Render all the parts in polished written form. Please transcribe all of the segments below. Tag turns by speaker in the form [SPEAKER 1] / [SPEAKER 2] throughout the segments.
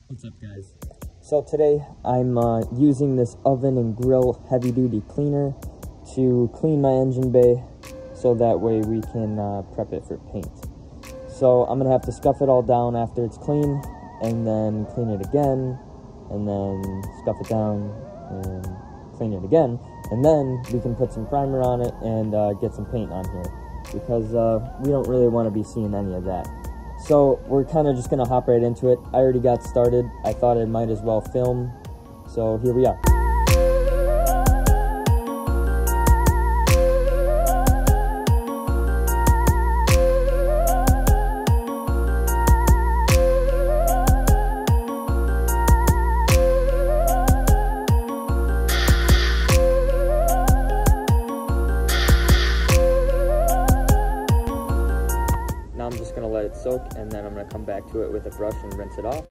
[SPEAKER 1] What's up, guys?
[SPEAKER 2] So today I'm using this oven and grill heavy-duty cleaner to clean my engine bay so that way we can prep it for paint. So I'm gonna have to scuff it all down after it's clean and then clean it again and then scuff it down and clean it again, and then we can put some primer on it and get some paint on here because we don't really want to be seeing any of that. So we're kind of just gonna hop right into it. I already got started. I thought I might as well film, so here we are. I'm just gonna let it soak, and then I'm gonna come back to it with a brush and rinse it off.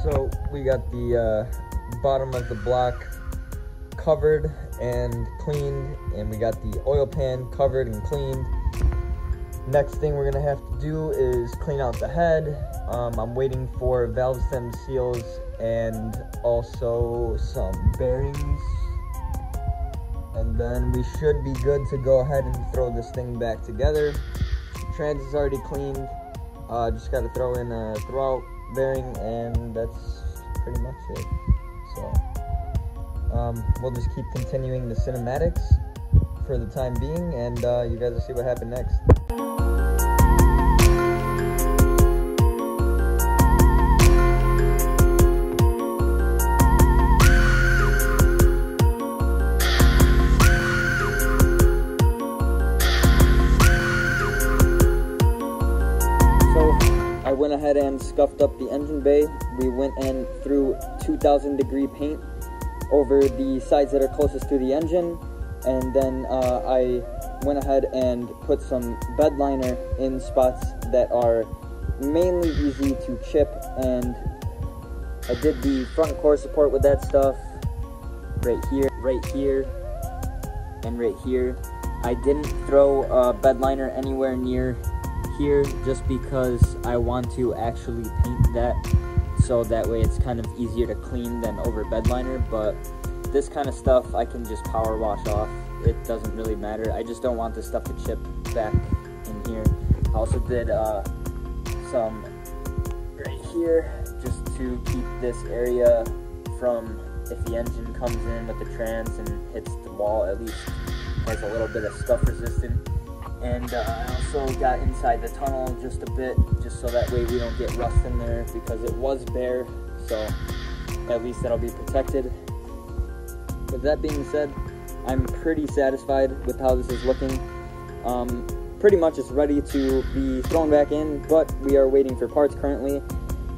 [SPEAKER 2] So we got the bottom of the block covered and cleaned, and we got the oil pan covered and cleaned. Next thing we're gonna have to do is clean out the head. I'm waiting for valve stem seals and also some bearings, and then we should be good to go ahead and throw this thing back together. Trans is already cleaned, just got to throw in a throwout bearing, and that's pretty much it. So we'll just keep continuing the cinematics for the time being, and you guys will see what happened next. I went ahead and scuffed up the engine bay. We went and threw 2000 degree paint over the sides that are closest to the engine, and then I went ahead and put some bed liner in spots that are mainly easy to chip, and I did the front core support with that stuff right here, and right here. I didn't throw bed liner anywhere near here just because I want to actually paint that, so that way it's kind of easier to clean than over bed liner. But this kind of stuff I can just power wash off. It doesn't really matter. I just don't want this stuff to chip back in here. I also did some right here just to keep this area from, if the engine comes in with the trans and hits the wall, at least has a little bit of scuff resistant. And I also got inside the tunnel just a bit, just so that way we don't get rust in there, because it was bare, so at least that'll be protected. With that being said, I'm pretty satisfied with how this is looking. Pretty much it's ready to be thrown back in, but we are waiting for parts currently,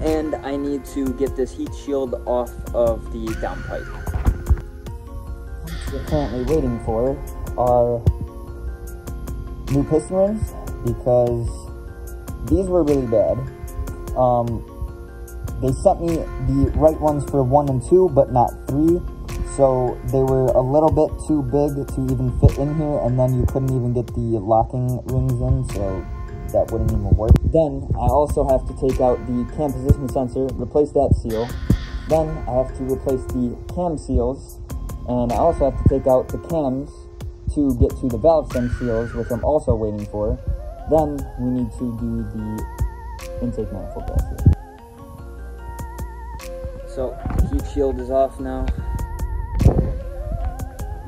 [SPEAKER 2] and I need to get this heat shield off of the downpipe. What we're currently waiting for are new piston rings, because these were really bad. They sent me the right ones for 1 and 2, but not 3. so they were a little bit too big to even fit in here, and then you couldn't even get the locking rings in, so that wouldn't even work. Then I also have to take out the cam position sensor, replace that seal. Then I have to replace the cam seals, and I also have to take out the cams to get to the valve stem seals, which I'm also waiting for. Then we need to do the intake manifold gasket. So the heat shield is off now.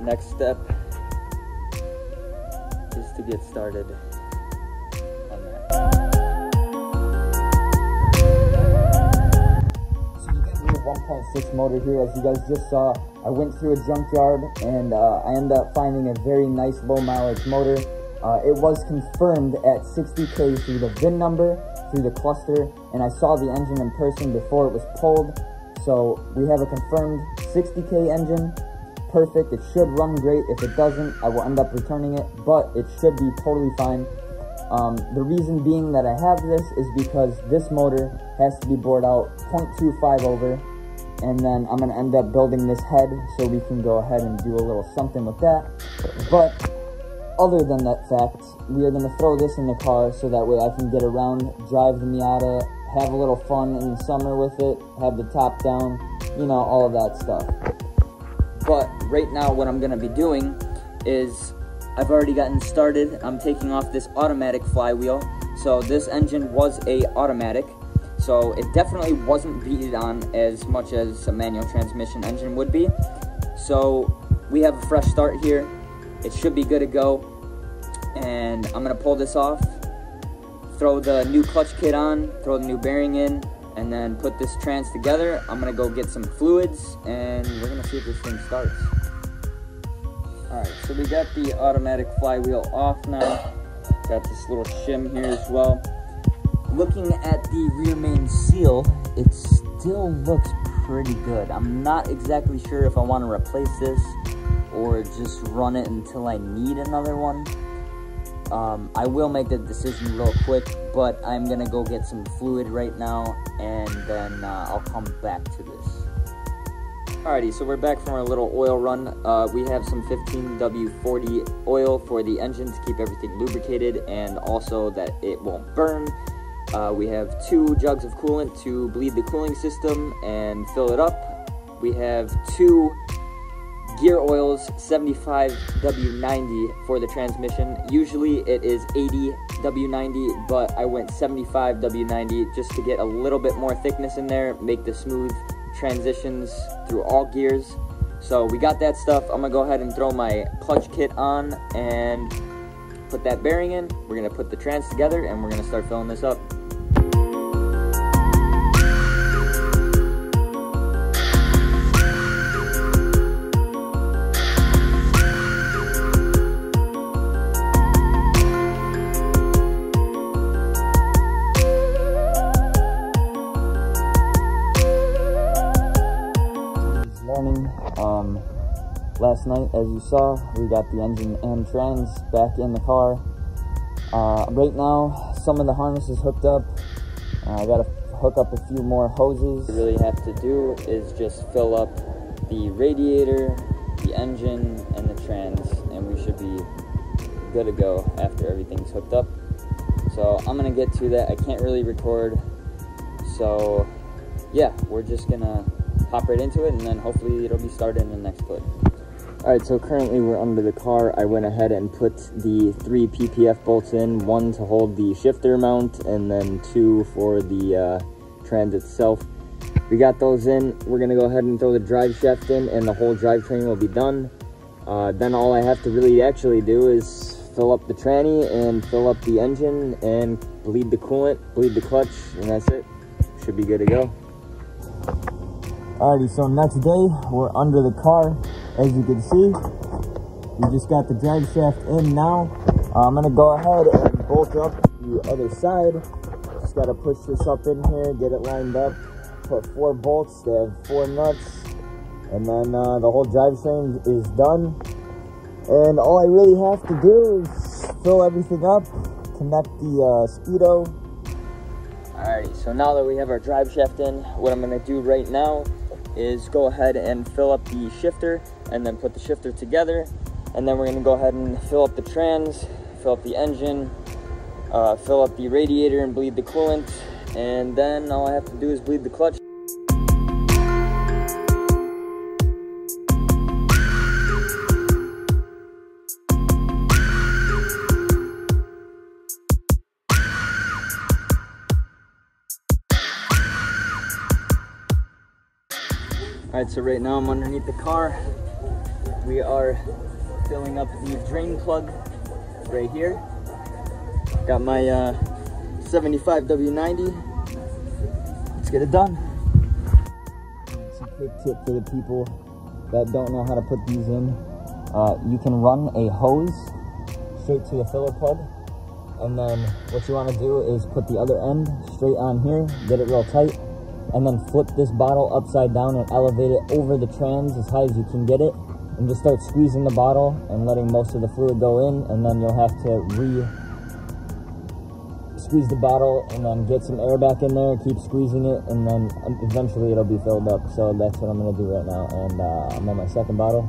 [SPEAKER 2] Next step is to get started on that. So you got the 1.6 motor here. As you guys just saw, I went through a junkyard and I ended up finding a very nice low mileage motor. It was confirmed at 60K through the VIN number, through the cluster, and I saw the engine in person before it was pulled. So we have a confirmed 60K engine. Perfect. It should run great. If it doesn't, I will end up returning it, but it should be totally fine. The reason being that I have this is because this motor has to be bored out 0.25 over, and then I'm going to end up building this head so we can go ahead and do a little something with that. But other than that fact, we are going to throw this in the car so that way I can get around, drive the Miata, have a little fun in the summer with it, have the top down, you know, all of that stuff. But right now what I'm going to be doing is I've already gotten started. I'm taking off this automatic flywheel. So this engine was a automatic, so it definitely wasn't beat on as much as a manual transmission engine would be. So we have a fresh start here. It should be good to go, and I'm going to pull this off, throw the new clutch kit on, throw the new bearing in, and then put this trans together. I'm gonna go get some fluids and we're gonna see if this thing starts. Alright, so we got the automatic flywheel off now. Got this little shim here as well. Looking at the rear main seal, it still looks pretty good. I'm not exactly sure if I want to replace this or just run it until I need another one. I will make the decision real quick, but I'm gonna go get some fluid right now, and then I'll come back to this. Alrighty, so we're back from our little oil run. We have some 15W40 oil for the engine to keep everything lubricated and also that it won't burn. We have 2 jugs of coolant to bleed the cooling system and fill it up. We have 2 gear oils, 75W90 for the transmission. Usually it is 80W90, but I went 75W90 just to get a little bit more thickness in there, make the smooth transitions through all gears. So we got that stuff. I'm gonna go ahead and throw my clutch kit on and put that bearing in. We're gonna put the trans together and we're gonna start filling this up. Last night, as you saw, we got the engine and trans back in the car. Right now, some of the harness is hooked up. I gotta hook up a few more hoses. What you really have to do is just fill up the radiator, the engine, and the trans, and we should be good to go after everything's hooked up. So I'm gonna get to that. I can't really record, so yeah, we're just gonna hop right into it, and then hopefully it'll be started in the next clip. Alright, so currently we're under the car. I went ahead and put the 3 PPF bolts in, 1 to hold the shifter mount, and then 2 for the trans itself. We got those in. We're going to go ahead and throw the drive shaft in, and the whole drivetrain will be done. Then all I have to really actually do is fill up the tranny and fill up the engine and bleed the coolant, bleed the clutch, and that's it. Should be good to go. Alrighty, so next day, we're under the car. As you can see, we just got the drive shaft in now. I'm gonna go ahead and bolt up the other side. Just gotta push this up in here, get it lined up, put 4 bolts, they have 4 nuts, and then the whole drivetrain is done. And all I really have to do is fill everything up, connect the speedo. Alrighty, so now that we have our drive shaft in, what I'm gonna do right now is go ahead and fill up the shifter and then put the shifter together. And then we're gonna go ahead and fill up the trans, fill up the engine, fill up the radiator and bleed the coolant. And then all I have to do is bleed the clutch. Alright, so right now I'm underneath the car. We are filling up the drain plug right here. Got my 75 W90. Let's get it done. It's a quick tip for the people that don't know how to put these in. You can run a hose straight to the filler plug, and then what you want to do is put the other end straight on here, get it real tight, and then flip this bottle upside down and elevate it over the trans as high as you can get it, and just start squeezing the bottle and letting most of the fluid go in, and then you'll have to squeeze the bottle and then get some air back in there, keep squeezing it, and then eventually it'll be filled up. So that's what I'm going to do right now, and I'm on my second bottle.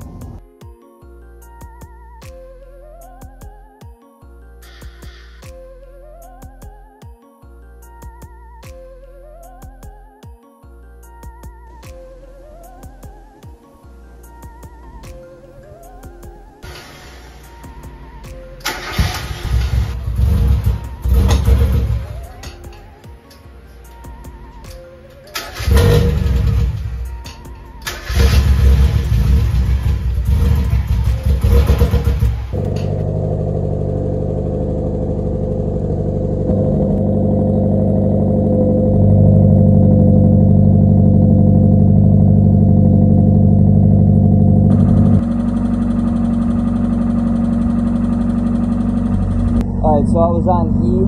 [SPEAKER 2] Alright, so I was on E.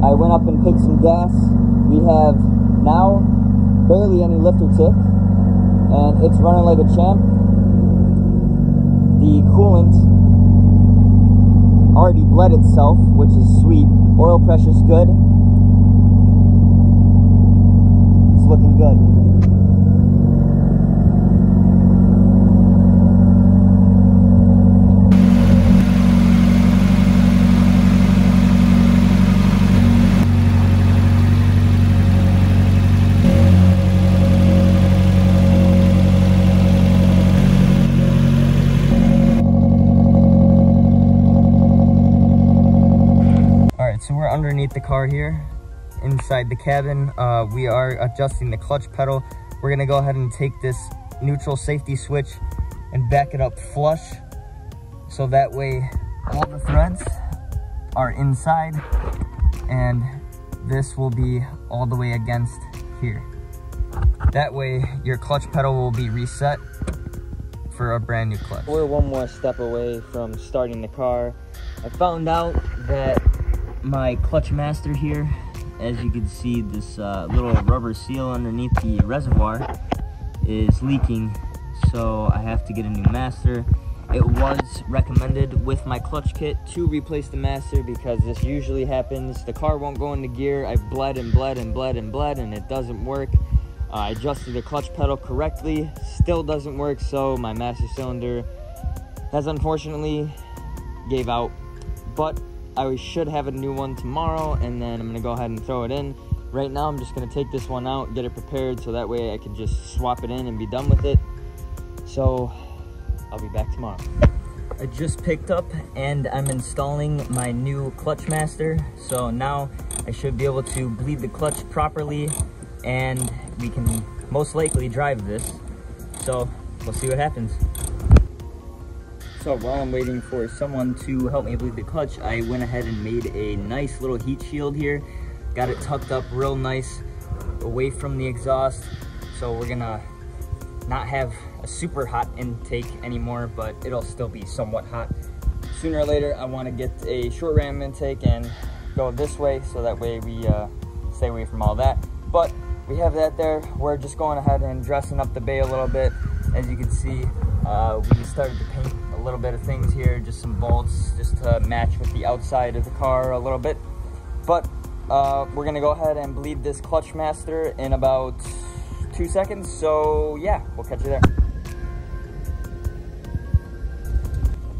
[SPEAKER 2] I went up and picked some gas. We have now barely any lifter tick, and it's running like a champ. The coolant already bled itself, which is sweet. Oil pressure's good. It's looking good. So we're underneath the car here, inside the cabin. We are adjusting the clutch pedal. We're gonna go ahead and take this neutral safety switch and back it up flush, so that way all the threads are inside, and this will be all the way against here. That way your clutch pedal will be reset for a brand new clutch. We're one more step away from starting the car. I found out that my clutch master here, as you can see, this little rubber seal underneath the reservoir is leaking, so I have to get a new master. It was recommended with my clutch kit to replace the master because this usually happens. The car won't go into gear. I've bled and bled and bled and bled, and it doesn't work. I adjusted the clutch pedal correctly, still doesn't work, so my master cylinder has unfortunately gave out. But I should have a new one tomorrow, and then I'm gonna go ahead and throw it in. Right now I'm just gonna take this one out, get it prepared, so that way I can just swap it in and be done with it. So I'll be back tomorrow. I just picked up and I'm installing my new clutch master. So now I should be able to bleed the clutch properly, and we can most likely drive this. So we'll see what happens. So while I'm waiting for someone to help me bleed the clutch, I went ahead and made a nice little heat shield here. Got it tucked up real nice away from the exhaust. So we're gonna not have a super hot intake anymore, but it'll still be somewhat hot. Sooner or later, I wanna get a short ram intake and go this way, so that way we stay away from all that. But we have that there. We're just going ahead and dressing up the bay a little bit. As you can see, we started to paint a little bit of things here, just some bolts, just to match with the outside of the car a little bit. But we're gonna go ahead and bleed this clutch master in about 2 seconds. So yeah, we'll catch you there.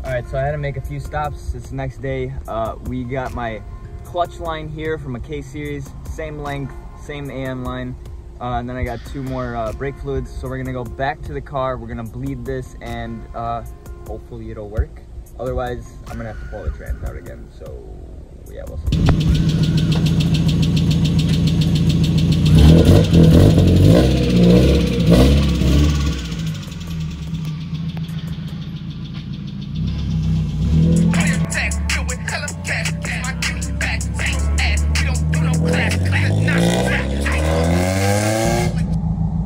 [SPEAKER 2] All right, so I had to make a few stops. It's the next day. We got my clutch line here from a K-Series, same length, same AN line. And then I got 2 more brake fluids. So we're gonna go back to the car. We're gonna bleed this and hopefully it'll work. Otherwise, I'm gonna have to pull the trans out again. So yeah, we'll see.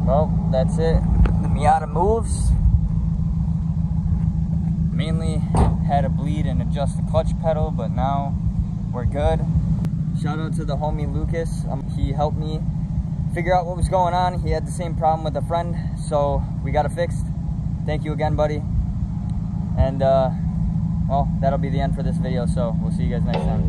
[SPEAKER 2] Well, that's it. The Miata moves. Mainly had to bleed and adjust the clutch pedal, but now we're good. Shout out to the homie Lucas. He helped me figure out what was going on. He had the same problem with a friend, so we got it fixed. Thank you again, buddy. And well, that'll be the end for this video, so we'll see you guys next time.